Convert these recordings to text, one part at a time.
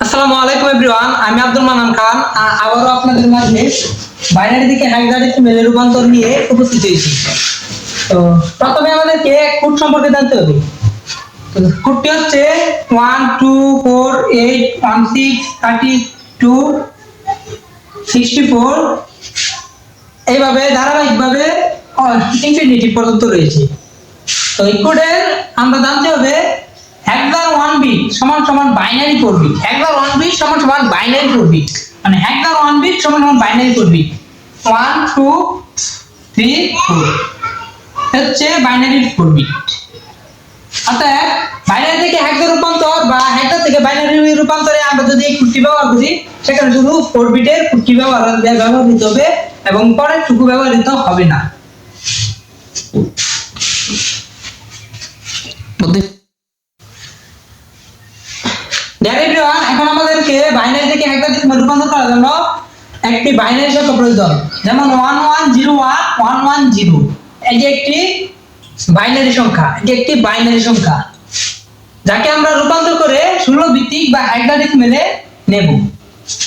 আসসালামু আলাইকুম এভরিওয়ান, আমি আব্দুল মান্নান খান আবারও আপনাদের মাঝে বাইনারি থেকে হেক্সাডেসিমেলে রূপান্তর নিয়ে উপস্থিত হয়েছি। তো প্রথমে আমাদেরকে কোড সম্পর্কে জানতে হবে। তো কোডটি হচ্ছে 1 2 4 8 16 32 64 এইভাবে ধারাবাহিকভাবে ইনফিনিটি পর্যন্ত রয়েছে। তো এই কোডের আমরা জানতে হবে হেক্সার 1 বিট সমান সমান বাইনারি 4 বিট। হেক্সার 1 বিট সমান সমান বাইনারি 4 বিট, মানে হেক্সার 1 বিট সমান সমান বাইনারি 4 বিট। 1 2 3 4 হচ্ছে বাইনারি 4 বিট। অর্থাৎ বাইনারি থেকে হেক্সার রূপান্তর বা হেক্সার থেকে বাইনারি রূপান্তরে আমরা যদি এই কোডটি ব্যবহার করি, সেখানে শুধু 4 বিটের কোডটি ব্যবহৃত হবে এবং পরের টুকু ব্যবহৃত হবে না। এখন আমাদেরকে বাইনারি থেকে হেক্সাডেসিমেলে রূপান্তর করার জন্য একটি বাইনারি সংখ্যা প্রয়োজন, যেমন 110110। এটি একটি বাইনারি সংখ্যা, যাকে আমরা রূপান্তর করে 16 ভিত্তিক বা হেক্সাডেসিমেলে নেব।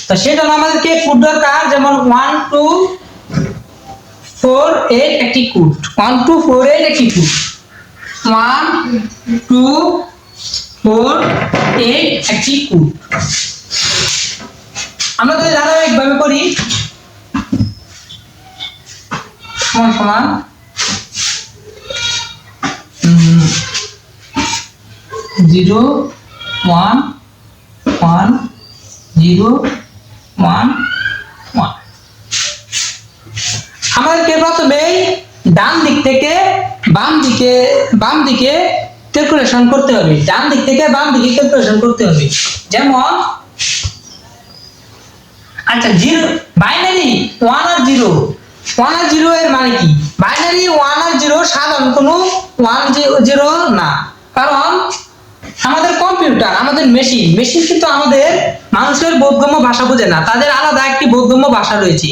তো সেজন্য আমাদেরকে কোড দরকার, যেমন 1248 একটি কোড, 1248 একটি কোড, 1248 একটি কোড। আমরা যদি ধারাবাহিকভাবে করি, সমান সমান 0 1 1 0 1 1। আমাদেরকে প্রথমে ডান দিক থেকে বাম দিকে ক্যালকুলেশন করতে হবে। ডান দিক থেকে বাম দিকে ক্যালকুলেশন করতে হবে। যেমন আচ্ছা, বাইনারি 1 আর 0 এর মানে কি? বাইনারি 1 আর 0 সাধারণ কোনো 1 0 না, কারণ আমাদের কম্পিউটার, আমাদের মেশিন কিন্তু আমাদের মানুষের বোধগম্য ভাষা বোঝে না। তাদের আলাদা একটি বোধগম্য ভাষা রয়েছে,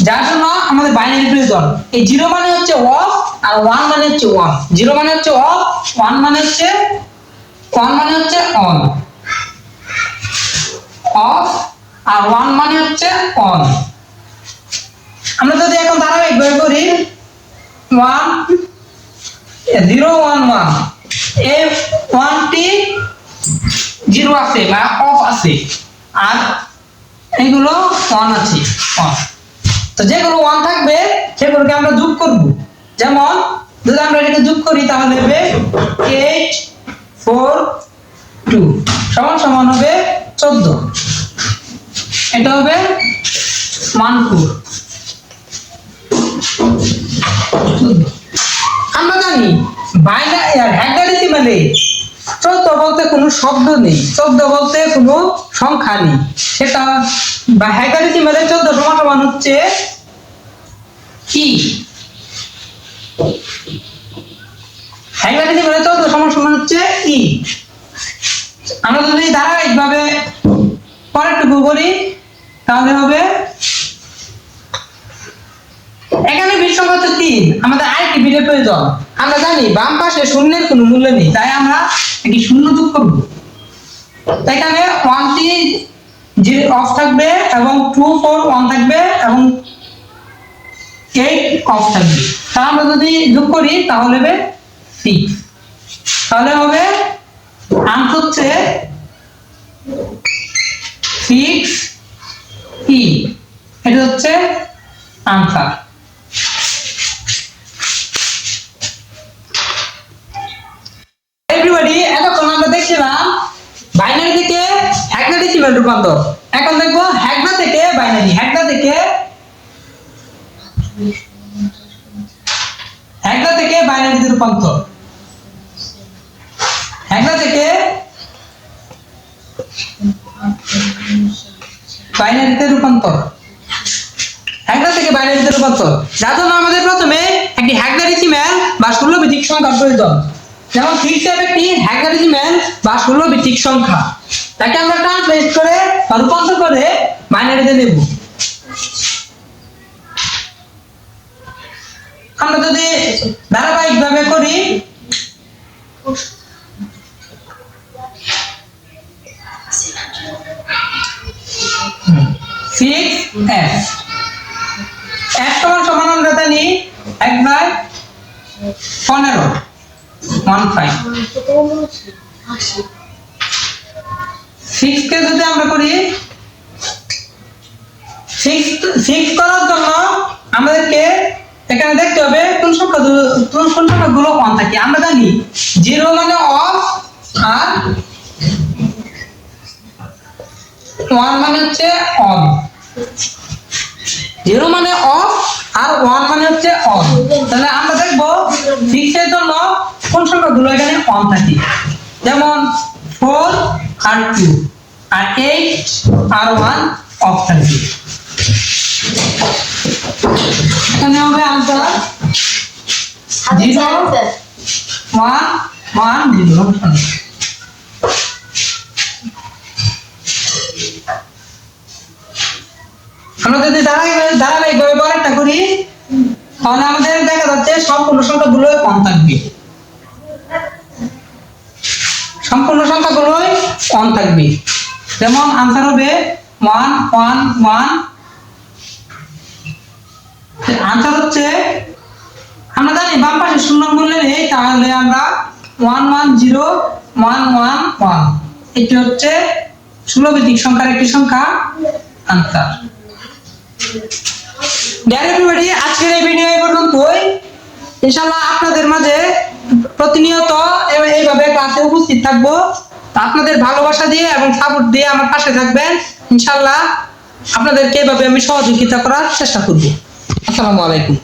যার জন্য আমাদের বাইনারি প্রয়োজন। এই 0 মানে হচ্ছে অফ আর 1 মানে হচ্ছে অন। 0 মানে হচ্ছে অফ, 1 মানে হচ্ছে অন। অফ আর 1 মানে হচ্ছে অন। আমরা যদি এখন ধারাবাহিকভাবে করি 1 0 1 1, এই 1টি 0 আছে বা অফ আছে, আর এগুলো 1 আছে অন। তো যেগুলো 1 থাকবে সেগুলোকে আমরা যোগ করব। যেমন যদি আমরা এটাকে যোগ করি, তাহলে হবে 8 4 2 সমান সমান হবে 14। এটা হবে 1 4। আমরা জানি বাইনারি আর হেক্সাডেসিমেলে 14 বলতে কোনো শব্দ নেই, 14 বলতে কোনো সংখ্যা নেই। সেটা বা হেক্সাডেসিমেলে 14 সমান সমান হচ্ছে কি? হেক্সাডেসিমেলে 14 সমান সমান হচ্ছে ই। আমরা যদি ধারাবাহিকভাবে পরেরটুকু করি, তাহলে হবে এখানে বিট সংখ্যা হচ্ছে 3, আমাদের আরেকটি বিটের প্রয়োজন। আমরা জানি বাম পাশে শূন্যের কোনো মূল্য নেই, তাই আমরা একটি শূন্য যোগ করব। এখানে 1টি অফ থাকবে এবং 2 4 1 থাকবে এবং 8 অফ থাকবে। তাহলে আমরা যদি যোগ করি, তাহলে হবে 6। তাহলে হবে আনসার হচ্ছে 6 ই। এটা হচ্ছে আনসার। এভরিবডি, এতক্ষণ আমরা দেখছিলাম বাইনারি থেকে হেক্সাডেসিমেল রূপান্তর। এখন দেখবো হেক্সা থেকে বাইনারি। হেক্সা থেকে বাইনারিতে রূপান্তর। হেক্সা থেকে বাইনারিতে রূপান্তর। যার জন্য আমাদের প্রথমে একটি হেক্সাডেসিমেল বা 16 ভিত্তিক সংখ্যা প্রয়োজন। যেমন 37 একটি হেক্সাডেসিমেল বা 16 ভিত্তিক সংখ্যা, তাকে আমরা ট্রান্সলেট করে বা রূপান্তর করে বাইনারিতে নেব। আমরা যদি ধারাবাহিকভাবে করি, 6f f সমান আমরা জানি 1/15 15 6 কে যদি আমরা করি 6 করার জন্য আমাদেরকে এখানে দেখতে হবে কোন সংখ্যাগুলো অন থাকে। আমরা জানি 0 মানে অফ আর 1 মানে হচ্ছে অন। 0 মানে অফ আর 1 মানে হচ্ছে অন। তাহলে আমরা দেখব 6 এর জন্য কোন সংখ্যাগুলো এখানে অন থাকে, যেমন 4 আর 2 আর 8 আর 1 অফ থাকে। এখানে হবে आंसर 0 1 1 0। আমরা যদি ধারাবাহিকভাবে পরেরটা করি তাহলে আমাদের দেখা যাচ্ছে সম্পূর্ণ সংখ্যাগুলো কম থাকবে, সম্পূর্ণ সংখ্যাগুলো কম থাকবে। যেমন आंसर হবে 1 1 1। आंसर হচ্ছে আমরা জানি বাম পাশে শূন্য বললে নেই, তাহলে আমরা 1 1 0 1 1 1 এটি হচ্ছে ষোলো ভিত্তিক সংখ্যার একটি সংখ্যা आंसर। ডিয়ার এভরিবডি, আজকের এই ভিডিও এই পর্যন্তই। ইনশাআল্লাহ আপনাদের মাঝে প্রতিনিয়ত এইভাবে ক্লাসে উপস্থিত থাকব। আপনাদের ভালোবাসা দিয়ে এবং সাপোর্ট দিয়ে আমার পাশে থাকবেন। ইনশাআল্লাহ আপনাদেরকে এইভাবে আমি সহযোগিতা করার চেষ্টা করব। আসসালামু আলাইকুম।